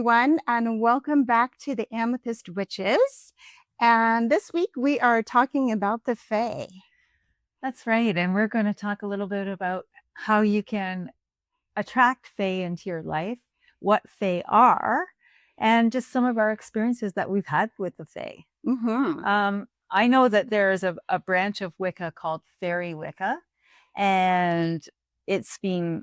everyone, and welcome back to the Amethyst Witches. And this week we are talking about the fae. That's right. And we're going to talk a little bit about how you can attract fae into your life, what fae are, and just some of our experiences that we've had with the fae. I know that there is a branch of Wicca called Faery Wicca, and it's being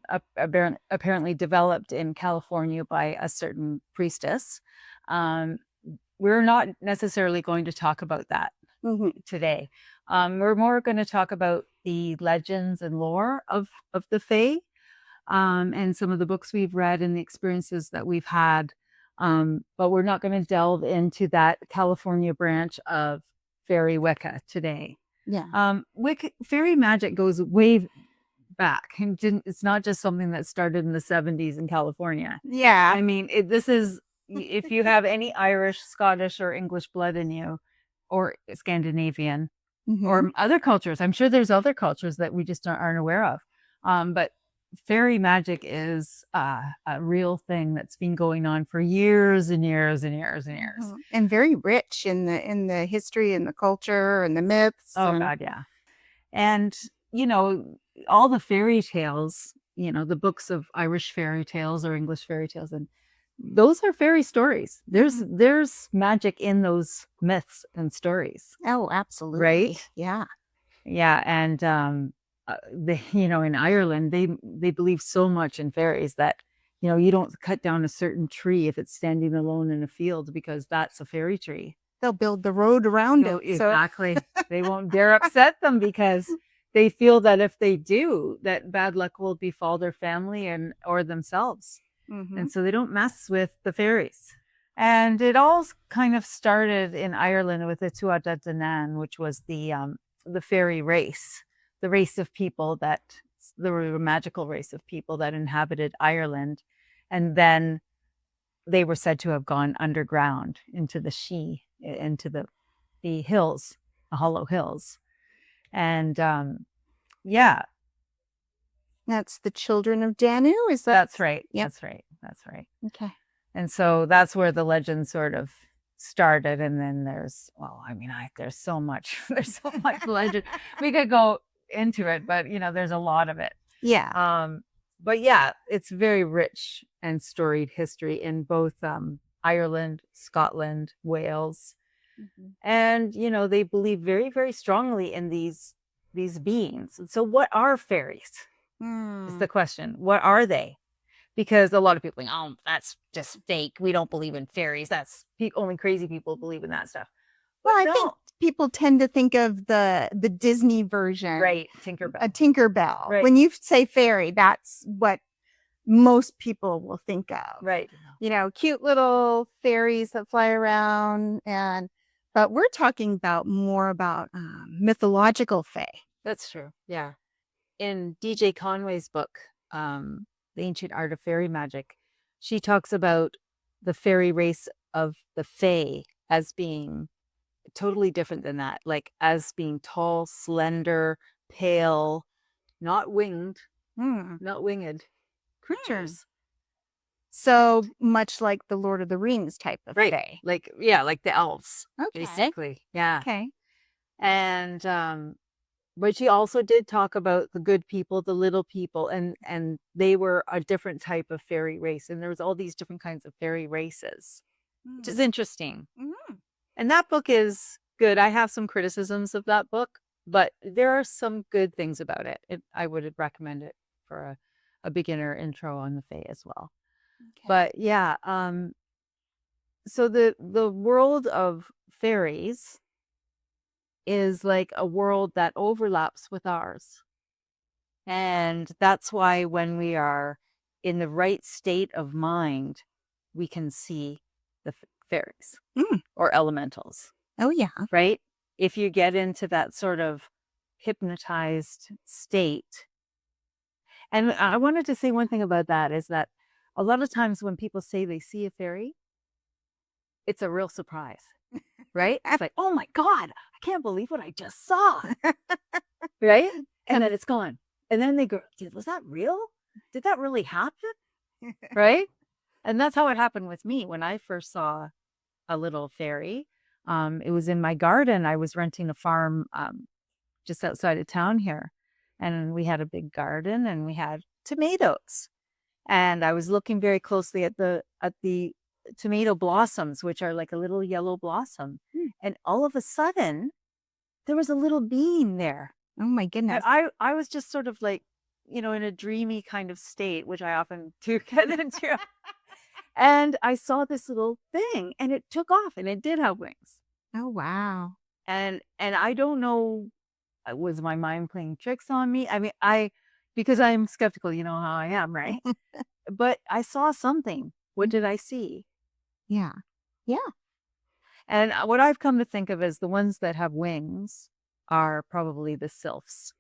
apparently developed in California by a certain priestess. We're not necessarily going to talk about that today. We're more going to talk about the legends and lore of the fae, and some of the books we've read and the experiences that we've had. But we're not going to delve into that California branch of Faery Wicca today. Yeah. Faery magic goes way back. It's not just something that started in the 70s in California. Yeah. I mean, this is, if you have any Irish, Scottish, or English blood in you, or Scandinavian, or other cultures. I'm sure there's other cultures that we just aren't aware of. But fairy magic is a real thing that's been going on for years and years and years and years. And very rich in the history and the culture and the myths. Oh, God, yeah. And, you know, all the fairy tales, you know, the books of Irish fairy tales or English fairy tales, and those are fairy stories. There's magic in those myths and stories. Oh, absolutely. Right? Yeah. Yeah. And in Ireland, they believe so much in fairies that, you know, you don't cut down a certain tree if it's standing alone in a field, because that's a fairy tree. They'll build the road around it. Exactly. They won't dare upset them, because they feel that if they do, that bad luck will befall their family or themselves. And so they don't mess with the fairies. And it all kind of started in Ireland with the Tuatha Dé Danann, which was the fairy race, the race of people there were a magical race of people that inhabited Ireland. And then they were said to have gone underground into the Shee, into the hills, the hollow hills. And yeah. That's the children of Danu, is that? That's right. Yep. That's right. Okay. And so that's where the legend sort of started. And then there's so much legend. We could go into it, but there's a lot of it. Yeah. But yeah, it's very rich and storied history in both Ireland, Scotland, Wales. And they believe very, very strongly in these beings. And so what are fairies? Is the question. What are they? Because a lot of people think, oh, that's just fake. We don't believe in fairies. That's only crazy people believe in that stuff. Well, I think people tend to think of the Disney version. Right, Tinkerbell. A Tinkerbell. Right. When you say fairy, that's what most people will think of. Right. Cute little fairies that fly around. But we're talking more about mythological fae. That's true. Yeah. In DJ Conway's book, The Ancient Art of Faery Magic, she talks about the fairy race of the fae as being totally different than that, like as being tall, slender, pale, not winged creatures. So much like the Lord of the Rings type of fae. Like the elves. Okay. Basically. Yeah. Okay. And but she also did talk about the good people, the little people, and they were a different type of fairy race. And there was all these different kinds of fairy races, which is interesting. And that book is good. I have some criticisms of that book, but there are some good things about it. I would recommend it for a beginner intro on the fae as well. Okay. But yeah, so the world of fairies is like a world that overlaps with ours. And that's why when we are in the right state of mind, we can see the fairies or elementals. Oh, yeah. Right? If you get into that sort of hypnotized state. And I wanted to say one thing about that is that a lot of times when people say they see a fairy, it's a real surprise. Right? It's like, oh my God, I can't believe what I just saw. Right? And then it's gone. And then they go, was that real? Did that really happen? Right? And that's how it happened with me when I first saw a little fairy. It was in my garden. I was renting a farm just outside of town here, and we had a big garden and we had tomatoes. And I was looking very closely at the tomato blossoms, which are like a little yellow blossom. And all of a sudden, there was a little bean there. Oh my And goodness. I was just sort of like, in a dreamy kind of state, which I often do get into. And I saw this little thing and it took off and it did have wings. Oh wow. And I don't know, was my mind playing tricks on me? I mean, because I'm skeptical, you know how I am, right? But I saw something. What did I see? Yeah. Yeah. And what I've come to think of is the ones that have wings are probably the sylphs.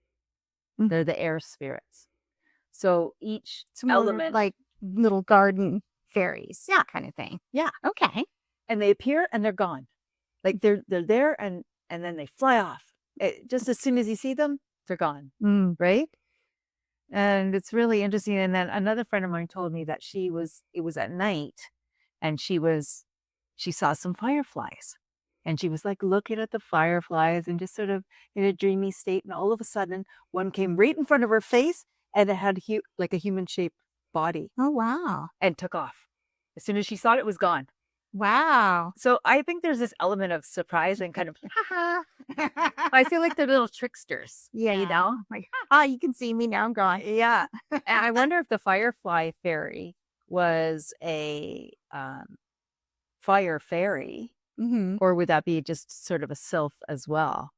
They're the air spirits. So each It's more element, like little garden fairies. Yeah. Kind of thing. yeah, Okay. and they appear and they're gone. Like they're there and then they fly off. Just as soon as you see them, they're gone, right? And it's really interesting. And then another friend of mine told me that it was at night and she saw some fireflies. And she was like looking at the fireflies and just sort of in a dreamy state. And all of a sudden, one came right in front of her face and it had like a human shaped body Oh wow. and took off. As soon as she saw it, it was gone. Wow. So I think there's this element of surprise and kind of, I feel like they're little tricksters. Yeah. You know? Like, oh, you can see me now. I'm gone. Yeah. And I wonder if the firefly fairy was a fire fairy, or would that be just sort of a sylph as well?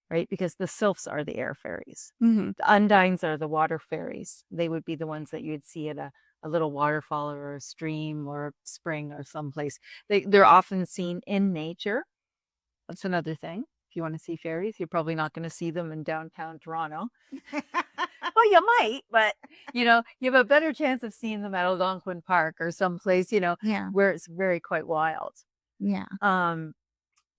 Right? Because the sylphs are the air fairies. The undines are the water fairies. They would be the ones that you'd see at a little waterfall or a stream or a spring or someplace. They're often seen in nature. That's another thing. If you want to see fairies, you're probably not going to see them in downtown Toronto. Well, you might, but you have a better chance of seeing them at Algonquin Park or someplace, Yeah. where it's very quite wild. Yeah.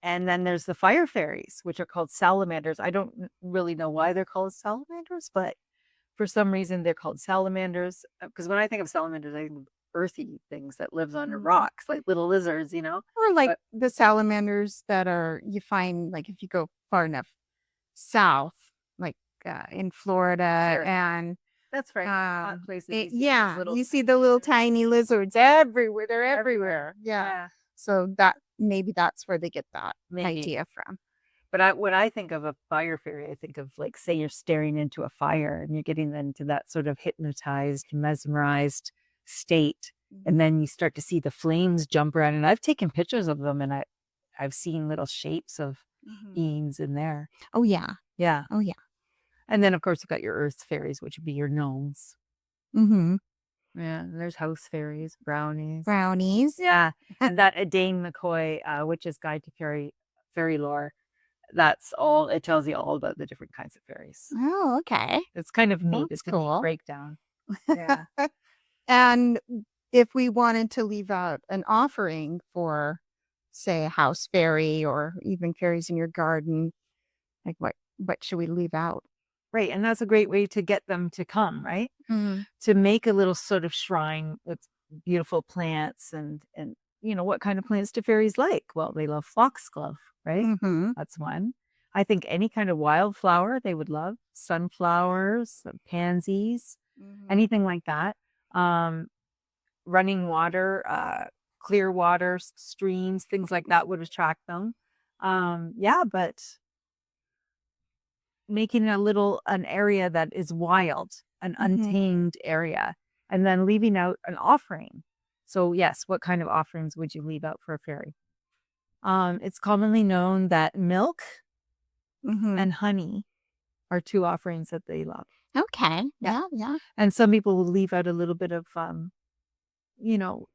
And then there's the fire fairies, which are called salamanders. I don't really know why they're called salamanders, but for some reason they're called salamanders. Because when I think of salamanders, I think of earthy things that lives under rocks, like little lizards, Or like the salamanders that you find, like if you go far enough south, like in Florida. Sure. And that's right. Hot places. You see the little tiny lizards everywhere. They're everywhere. Yeah. So maybe that's where they get that idea from. But when I think of a fire fairy, I think of, like, say you're staring into a fire and you're getting into that sort of hypnotized, mesmerized state. And then you start to see the flames jump around. And I've taken pictures of them and I've seen little shapes of beings in there. Oh, yeah. Yeah. Oh, yeah. And then, of course, you've got your earth fairies, which would be your gnomes. Yeah, and there's house fairies, brownies. Yeah. And that Dane McCoy, Witch's Guide to Fairy Lore, that's all. It tells you all about the different kinds of fairies. Oh, okay. It's kind of neat. That's It's a cool. neat breakdown. Yeah. And if we wanted to leave out an offering for, say, a house fairy or even fairies in your garden, like what should we leave out? Right. And that's a great way to get them to come, right? To make a little sort of shrine with beautiful plants and what kind of plants do fairies like? Well, they love foxglove, right? That's one. I think any kind of wildflower they would love. Sunflowers, pansies, anything like that. Running water, clear water, streams, things like that would attract them. But making an area that is wild, an untamed area, and then leaving out an offering. So yes, what kind of offerings would you leave out for a fairy? It's commonly known that milk and honey are two offerings that they love. Okay. Yeah. And some people will leave out a little bit of,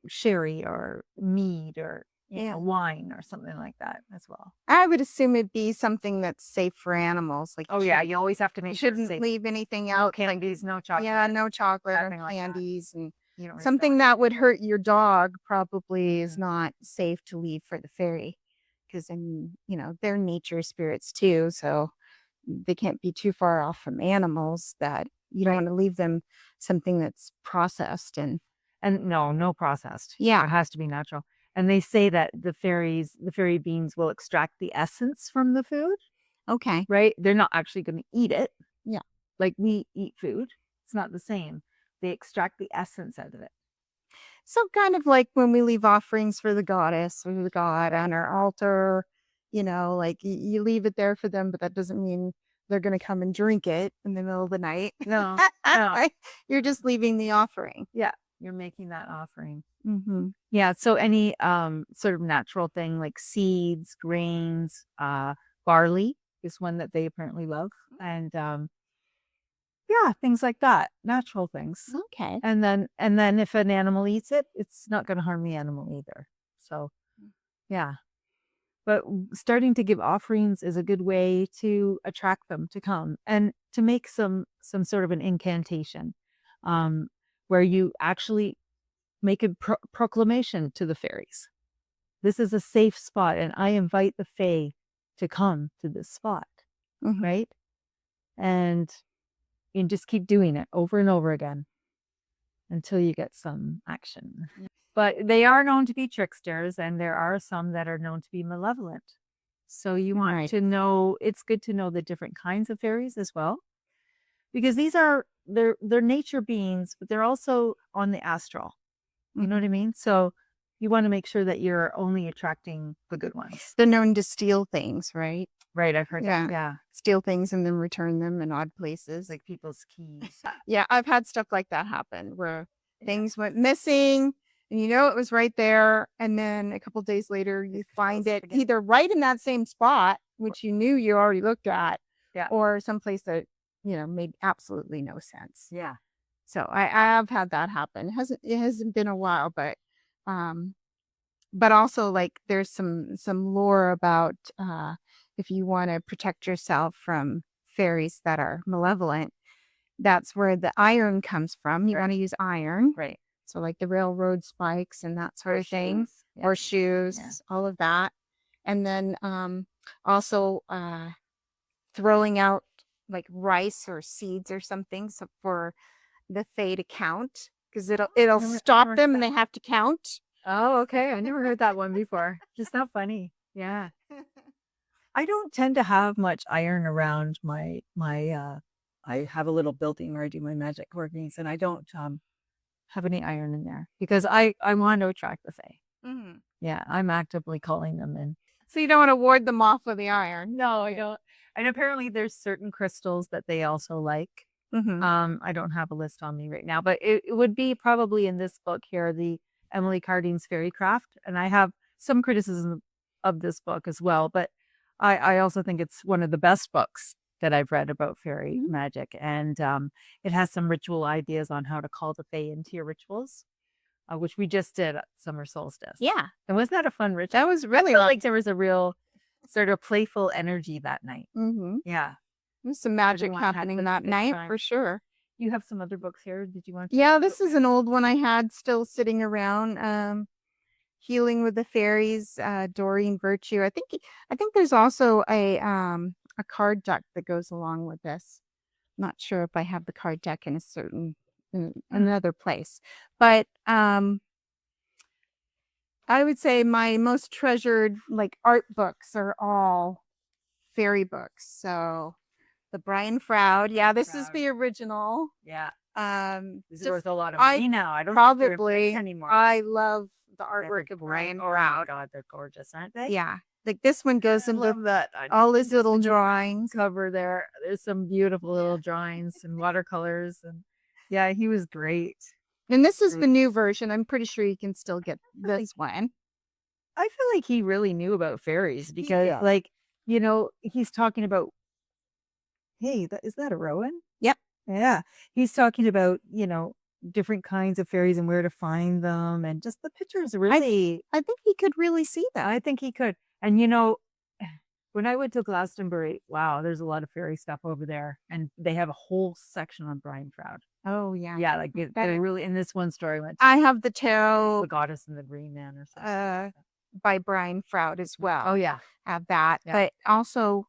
sherry or mead or wine or something like that as well. I would assume it'd be something that's safe for animals. Like, you always have to make sure shouldn't leave anything out. Candies, no chocolate. Yeah, no chocolate or Nothing like candies, that. and something that would hurt your dog probably is not safe to leave for the fairy, because they're nature spirits too, so they can't be too far off from animals. That you don't want to leave them something that's processed and And no processed. Yeah. It has to be natural. And they say that the fairy beans will extract the essence from the food, Okay. right? They're not actually going to eat it. Yeah. Like we eat food. It's not the same. They extract the essence out of it. So kind of like when we leave offerings for the goddess or the god on our altar, like you leave it there for them, but that doesn't mean they're going to come and drink it in the middle of the night. No, no. You're just leaving the offering. Yeah. You're making that offering. Mm-hmm. Yeah. So any sort of natural thing like seeds, grains, barley is one that they apparently love. And yeah, things like that, natural things. Okay. And then if an animal eats it, it's not going to harm the animal either. So yeah. But starting to give offerings is a good way to attract them to come and to make some sort of an incantation, where you actually make a proclamation to the fairies. This is a safe spot, and I invite the fae to come to this spot, right? And you just keep doing it over and over again until you get some action. But they are known to be tricksters, and there are some that are known to be malevolent. So you want to know, it's good to know the different kinds of fairies as well, because they're nature beings, but they're also on the astral. You know what I mean? So you want to make sure that you're only attracting the good ones. They're known to steal things, right? Right, I've heard that. Yeah. Steal things and then return them in odd places. Like people's keys. Yeah, I've had stuff like that happen where things went missing and it was right there. And then a couple days later, you find it either right in that same spot, which you knew you already looked at, or someplace that, made absolutely no sense. Yeah. So I have had that happen. It hasn't been a while, but also like there's some lore about if you want to protect yourself from fairies that are malevolent, that's where the iron comes from. You want to use iron. Right. So like the railroad spikes and that sort of thing, or shoes, all of that. And then also throwing out like rice or seeds or something, so for the fae to count, because it'll stop them and they have to count. Oh, okay. I never heard that one before. Just not funny. Yeah. I don't tend to have much iron around my I have a little building where I do my magic workings, and I don't have any iron in there because I want to attract the fae. Mm-hmm. Yeah, I'm actively calling them in. So you don't want to ward them off with the iron. No, I don't. And apparently there's certain crystals that they also like. Mm-hmm. I don't have a list on me right now, but it would be probably in this book here, the Emily Cardine's Fairy Craft. And I have some criticism of this book as well, but I also think it's one of the best books that I've read about fairy magic. And it has some ritual ideas on how to call the fae into your rituals, which we just did at summer solstice. Yeah. And wasn't that a fun ritual? That was really like there was a real sort of playful energy that night. Mm-hmm. Yeah. There's some magic happening that night for sure. You have some other books here. Did you want to? Yeah, this is an old one I had still sitting around. Healing with the Fairies, Doreen Virtue. I think there's also a card deck that goes along with this. Not sure if I have the card deck in another place, but I would say my most treasured like art books are all fairy books. So the Brian Froud, this is the original. Yeah. This is just- worth a lot of money now. I don't Probably anymore. I love the artwork of Brian Froud. God, they're gorgeous, aren't they? Yeah. Like this one goes into that. all his little drawings. Cover there. There's some beautiful little drawings and watercolors, and yeah, he was great. And this is the new version. I'm pretty sure you can still get this one. I feel like he really knew about fairies because, like, he's talking about. Hey, is that a rowan? Yep. Yeah, he's talking about different kinds of fairies and where to find them, and just the pictures really. I think he could really see that. I think he could. And when I went to Glastonbury, wow, there's a lot of fairy stuff over there, and they have a whole section on Brian Froud. Oh yeah, yeah, like they really in this one story went. I have the Tarot, the Goddess and the Green Man, or something. By Brian Froud as well. Oh yeah, have that, but also,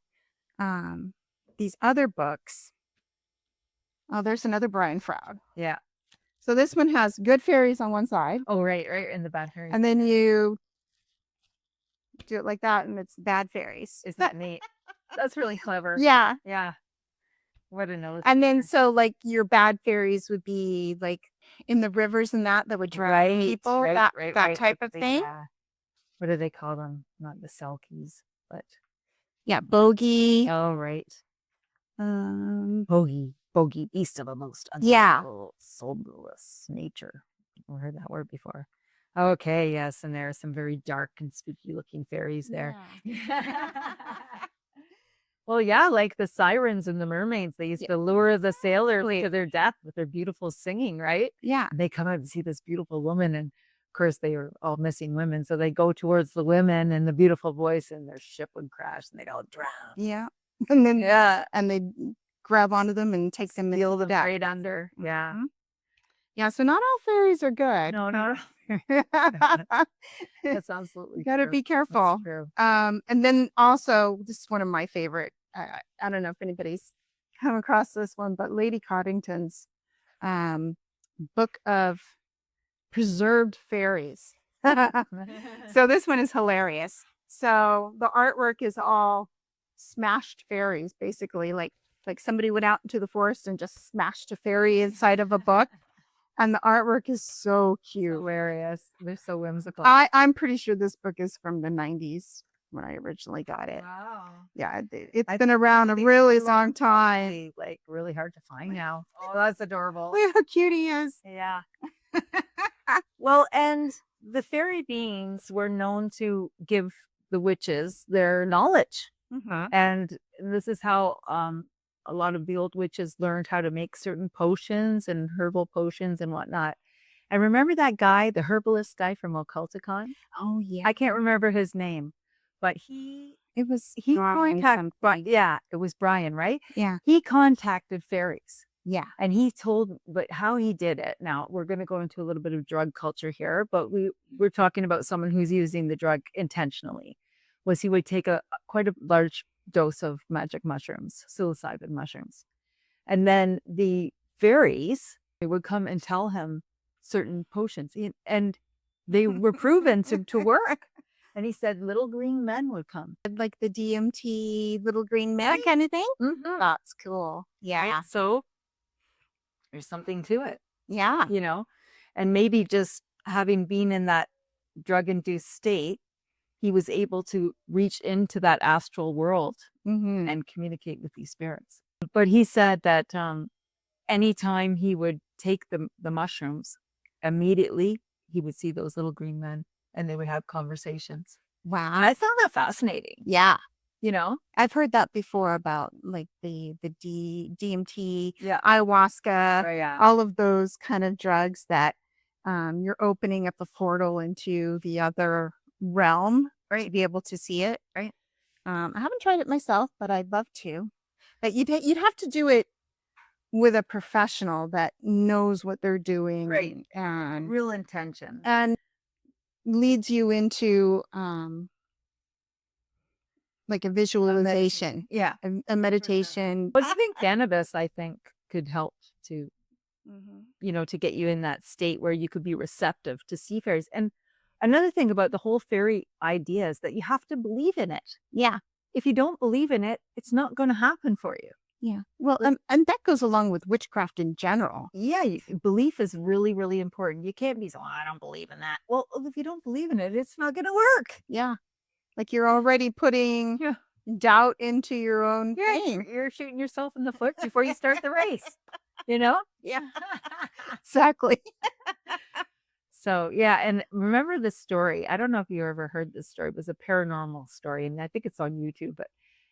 these other books. Oh, there's another Brian Froud. Yeah. So this one has good fairies on one side, Oh, right, and the bad fairies. and then you do it like that, and it's bad fairies. Isn't that neat? That's really clever. Yeah. Yeah. What a nose. And then so like your bad fairies would be like in the rivers and that would drown people, that type of thing. Yeah. What do they call them? Not the Selkies, but Yeah, bogey. oh, right. Bogey, beast of a most Yeah. soulless nature. I've heard that word before. Okay, yes, and there are some very dark and spooky looking fairies there. Yeah. Well, yeah, like the sirens and the mermaids, they used to lure the sailors Exactly. to their death with their beautiful singing, right? Yeah. And they come out and see this beautiful woman, and of course they were all missing women, so they go towards the women and the beautiful voice, and their ship would crash, and they'd all drown. Yeah. And then and they grab onto them and take them and Steal them right under. Yeah. Mhm. Yeah, so not all fairies are good. No, not You that's absolutely gotta true. be That's careful. true. And then also, this is one of my favorite. I don't know if anybody's come across this one, but Lady Coddington's book of preserved fairies. So this one is hilarious. So the artwork is all smashed fairies, basically, like somebody went out into the forest and just smashed a fairy inside of a book. And the artwork is so cute. Hilarious. They're so whimsical. I'm pretty sure this book is from the 90s when I originally got it. Wow. Yeah, it's been around a really long time. Like really hard to find now. Oh, that's adorable. Look how cute he is. Yeah. Well, and the fairy beings were known to give the witches their knowledge. Mhm. And this is how a lot of the old witches learned how to make certain potions and herbal potions and whatnot. And remember that guy, the herbalist guy from Occulticon? Oh yeah, I can't remember his name, but he it was contacted, something. yeah, it was Brian, right? Yeah, He contacted fairies. yeah. And he told, but how he did it. Now we're going to go into a little bit of drug culture here, but we're talking about someone who's using the drug intentionally. Was he would take quite a large dose of magic mushrooms, psilocybin mushrooms, and then the fairies they would come and tell him certain potions, and they were proven to work. And he said little green men would come, Like the DMT little green men kind of thing. That's cool. Yeah, right? So there's something to it. yeah. And maybe just having been in that drug-induced state, he was able to reach into that astral world Mm-hmm. and communicate with these spirits. But he said that anytime he would take the mushrooms, immediately he would see those little green men and they would have conversations. Wow. I found that fascinating. Yeah, I've heard that before about like the DMT, Yeah. ayahuasca, Oh, yeah. all of those kind of drugs that you're opening up a portal into the other realm to be able to see it. Right. I haven't tried it myself, but I'd love to. But you'd have to do it with a professional that knows what they're doing, Right. and Real intention. leads you into like a visualization, Yeah. a meditation. But I think cannabis, I think, could help to, to get you in that state where you could be receptive to see fairies. And another thing about the whole fairy idea is that you have to believe in it. Yeah. If you don't believe in it, it's not going to happen for you. Yeah. Well, and that goes along with witchcraft in general. Yeah, belief is really, really important. You can't be so, I don't believe in that. Well, if you don't believe in it, it's not going to work. Yeah. Like you're already putting doubt into your own thing. You're shooting yourself in the foot before you start the race, you know? Yeah. Exactly. So, yeah. And remember this story. I don't know if you ever heard this story. It was a paranormal story. And I think it's on YouTube, but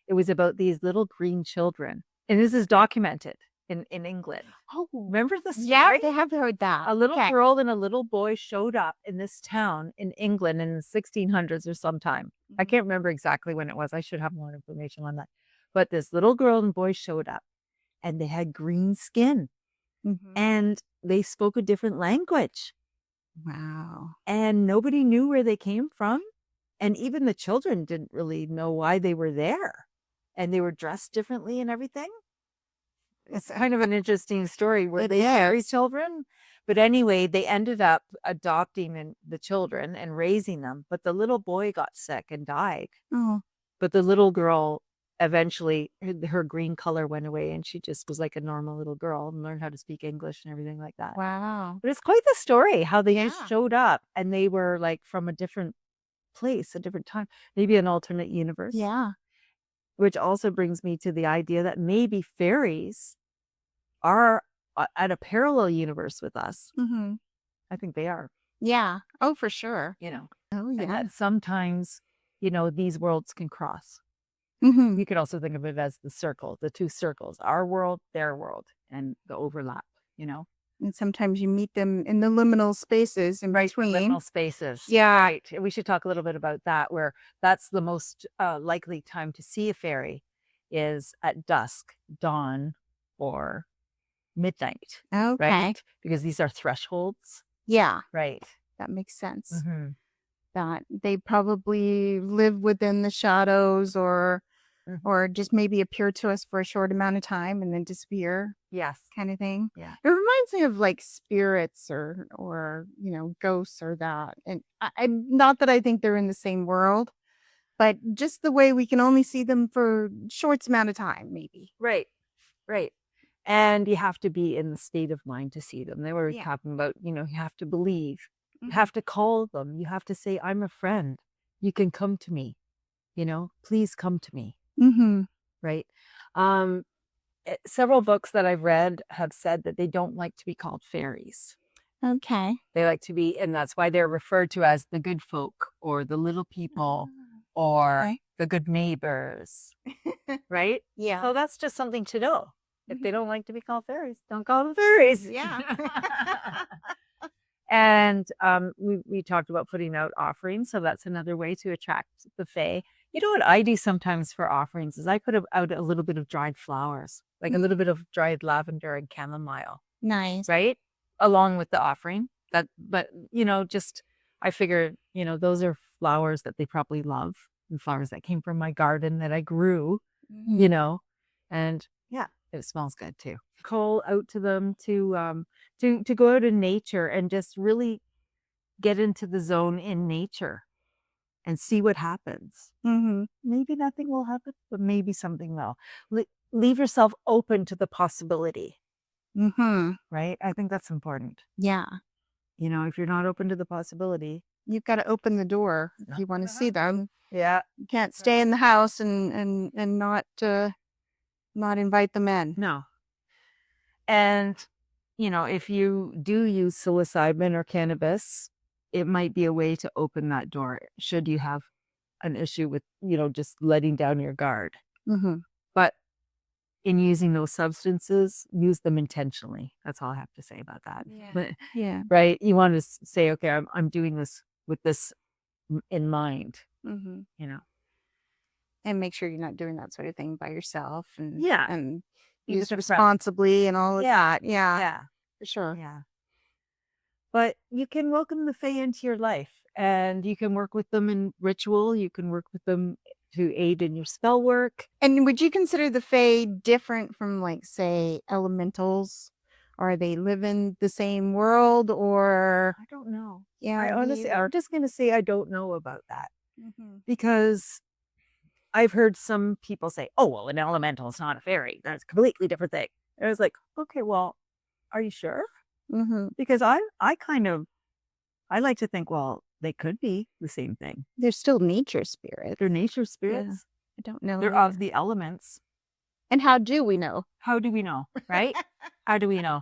it was about these little green children. And this is documented in England. Oh, remember the story? Yeah, they have heard that. A little girl and a little boy showed up in this town in England in the 1600s or sometime. I can't remember exactly when it was. I should have more information on that. But this little girl and boy showed up and they had green skin and they spoke a different language. Wow. And nobody knew where they came from. And even the children didn't really know why they were there. And they were dressed differently and everything. It's kind of an interesting story. Were they fairy children? But anyway, they ended up adopting the children and raising them. But the little boy got sick and died. Oh, But the little girl eventually, her green color went away and she just was like a normal little girl and learned how to speak English and everything like that. wow. But it's quite the story how they Yeah. just showed up and they were like from a different place, a different time, maybe an alternate universe. Yeah. Which also brings me to the idea that maybe fairies are at a parallel universe with us. Mm-hmm. I think they are, Yeah. Oh, for sure. you know, Oh, and yeah. that sometimes, these worlds can cross. Mm-hmm. You could also think of it as the circle, the two circles, our world, their world, and the overlap, And sometimes you meet them in the liminal spaces in between. liminal spaces. Yeah. Right. And we should talk a little bit about that, where that's the most likely time to see a fairy is at dusk, dawn, or midnight. Okay. Right? Because these are thresholds. Yeah. Right. That makes sense. Mm-hmm. That they probably live within the shadows or just maybe appear to us for a short amount of time and then disappear, Yes. kind of thing. Yeah. It reminds me of like spirits or ghosts or that. And I not that I think they're in the same world, but just the way we can only see them for short amount of time, maybe. Right. Right. And you have to be in the state of mind to see them. They were Yeah. talking about, you have to believe. You Mhm. have to call them. You have to say, I'm a friend. You can come to me. Please come to me. Mm-hmm. Right. Several books that I've read have said that they don't like to be called fairies. Okay. They like to be, and that's why they're referred to as the good folk or the little people or Okay. the good neighbors. Right? Yeah. So that's just something to know. If they don't like to be called fairies, don't call them fairies. Yeah. And we talked about putting out offerings, so that's another way to attract the fae. You know what I do sometimes for offerings is I put out a little bit of dried flowers, like a little bit of dried lavender and chamomile, Nice. right? Along with the offering. But just I figure, those are flowers that they probably love, and flowers that came from my garden that I grew, Mhm. and yeah, it smells good too. Call out to them to go out in nature and just really get into the zone in nature and see what happens. Mhm. Maybe nothing will happen, but maybe something will. Leave yourself open to the possibility, Mhm. right? I think that's important. Yeah. If you're not open to the possibility, You've got to open the door if not you want to gonna see them. yeah, You can't stay in the house and not invite them in. no. And if you do use psilocybin or cannabis, it might be a way to open that door should you have an issue with, just letting down your guard. Mhm. But in using those substances, use them intentionally. That's all I have to say about that. But, Yeah. right? You want to say, okay, I'm doing this with this in mind, Mhm. you know? And make sure you're not doing that sort of thing by yourself and Yeah. use Use it responsibly and all of that. Yeah. Yeah. For sure. Yeah. But you can welcome the fae into your life and you can work with them in ritual. You can work with them to aid in your spell work. And would you consider the fae different from like say elementals? Or they live in the same world or I don't know. yeah, I honestly, I'm neither. just going to say I don't know about that Mhm. because I've heard some people say, oh, well, an elemental is not a fairy. That's a completely different thing. And I was like, okay, well, are you sure? Mhm. Because I like to think, well, they could be the same thing. They're still nature spirits. They're nature spirits. I don't know. They're of the elements. And how do we know? How do we know? Right? How do we know?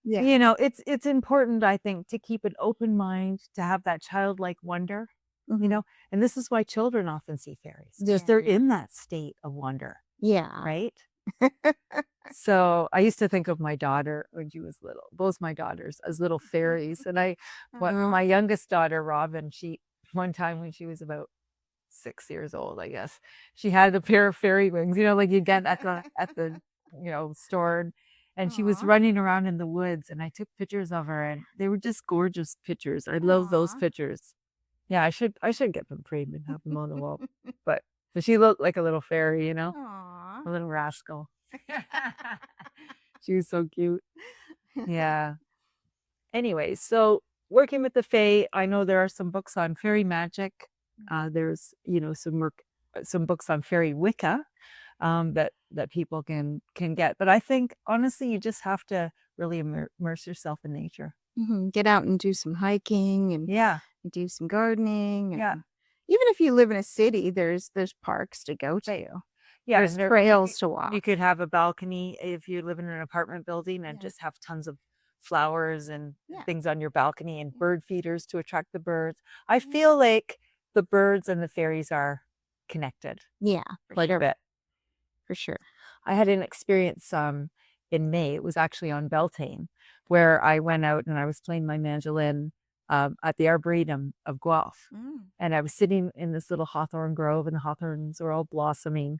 Yeah. It's important, I think, to keep an open mind, to have that childlike wonder, Mhm. and this is why children often see fairies, because Yeah. they're in that state of wonder, Yeah. right? So I used to think of my daughter when she was little, both my daughters as little fairies. And my youngest daughter, Robin, one time when she was about 6 years old, I guess, she had a pair of fairy wings, like you get at the store. And she was Aw. running around in the woods and I took pictures of her and they were just gorgeous pictures. I love those Aw. pictures. Yeah, I should get them framed and have them on the wall. But she looked like a little fairy, Aw. a little rascal. She was so cute. Yeah. anyways, so working with the fae, I know there are some books on fairy magic. There's, some books on fairy Wicca that people can get. But I think honestly, you just have to really immerse yourself in nature. Get out and do some hiking and Yeah. do some gardening. Yeah. And even if you live in a city, there's parks to go to. Yeah, There's trails to walk. You could have a balcony if you live in an apartment building and just have tons of flowers and things on your balcony and bird feeders to attract the birds. I feel like the birds and the fairies are connected. Yeah, quite a bit. For sure. I had an experience in May. It was actually on Beltane, where I went out and I was playing my mandolin at the Arboretum of Guelph. And I was sitting in this little hawthorn grove, and the hawthorns were all blossoming.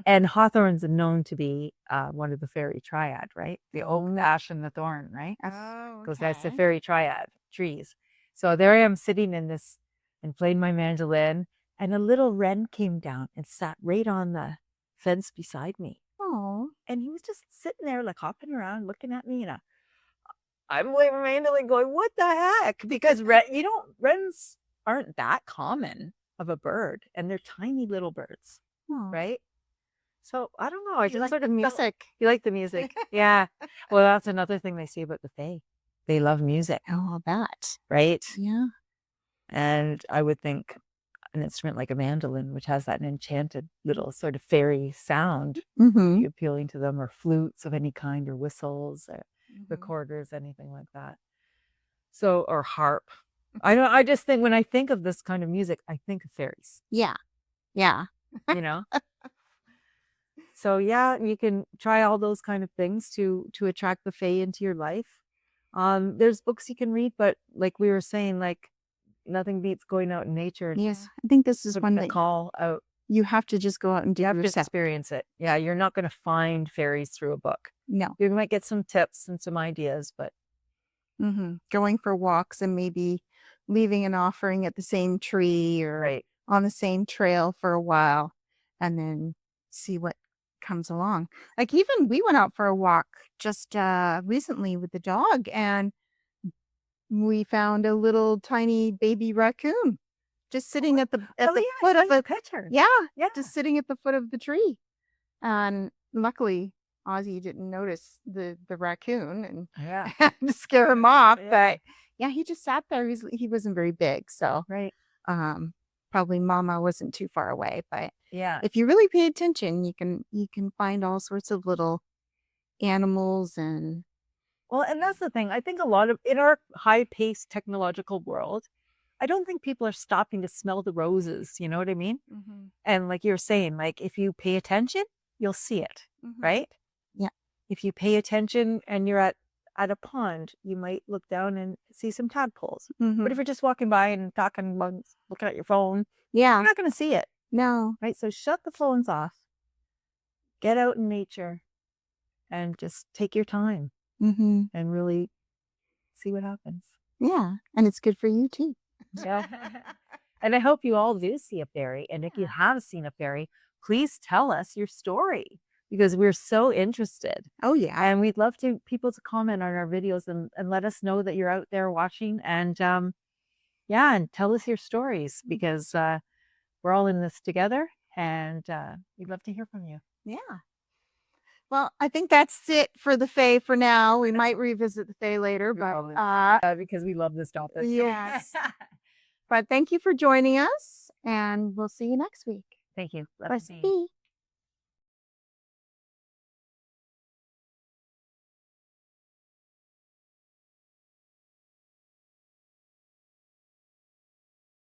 And hawthorns are known to be one of the fairy triad, right? The oak, the ash, and the thorn, right? Because that's the fairy triad trees. So there I am sitting in this and playing my mandolin, and a little wren came down and sat right on the fence beside me. Oh. And he was just sitting there, like hopping around, looking at me, and I'm like randomly going, "What the heck?" Because wrens aren't that common of a bird, and they're tiny little birds, right? So I don't know. I just like the music. You like the music, yeah. Well, that's another thing they say about the fae. They love music. Oh, I'll bet. Right? Yeah. And I would think an instrument like a mandolin, which has that enchanted little sort of fairy sound, be appealing to them, or flutes of any kind, or whistles, or recorders, anything like that. So, or harp. I just think when I think of this kind of music, I think of fairies. Yeah. So yeah, you can try all those kind of things to attract the fae into your life. There's books you can read, but like we were saying, like nothing beats going out in nature. Yes, I think this is one that call out. You have to just go out and do You it have to experience it. Yeah, you're not going to find fairies through a book. No. You might get some tips and some ideas, but going for walks and maybe leaving an offering at the same tree or on the same trail for a while, and then see what comes along. Like even we went out for a walk just recently with the dog, and we found a little tiny baby raccoon just sitting at the foot of a picture. Yeah, just sitting at the foot of the tree. And luckily Ozzy didn't notice the raccoon and had to scare him off. But yeah, he just sat there. He wasn't very big, so probably Mama wasn't too far away. But if you really pay attention, you can find all sorts of little animals. And well, and that's the thing. I think a lot of in our high-paced technological world, I don't think people are stopping to smell the roses. You know what I mean? And like you're saying, like if you pay attention, you'll see it, right? Yeah. If you pay attention and you're at a pond, you might look down and see some tadpoles. But if you're just walking by and talking, looking at your phone, you're not going to see it. No. Right? So shut the phones off. Get out in nature and just take your time and really see what happens. Yeah. And it's good for you too. Yeah. And I hope you all do see a fairy. And if you have seen a fairy, please tell us your story, because we're so interested. Oh yeah. And we'd love people to comment on our videos and let us know that you're out there watching, and and tell us your stories, because we're all in this together, and we'd love to hear from you. Yeah. Well, I think that's it for the fae for now. We might revisit the fae later, but because we love this topic. Yes. But thank you for joining us, and we'll see you next week. Thank you. Bye.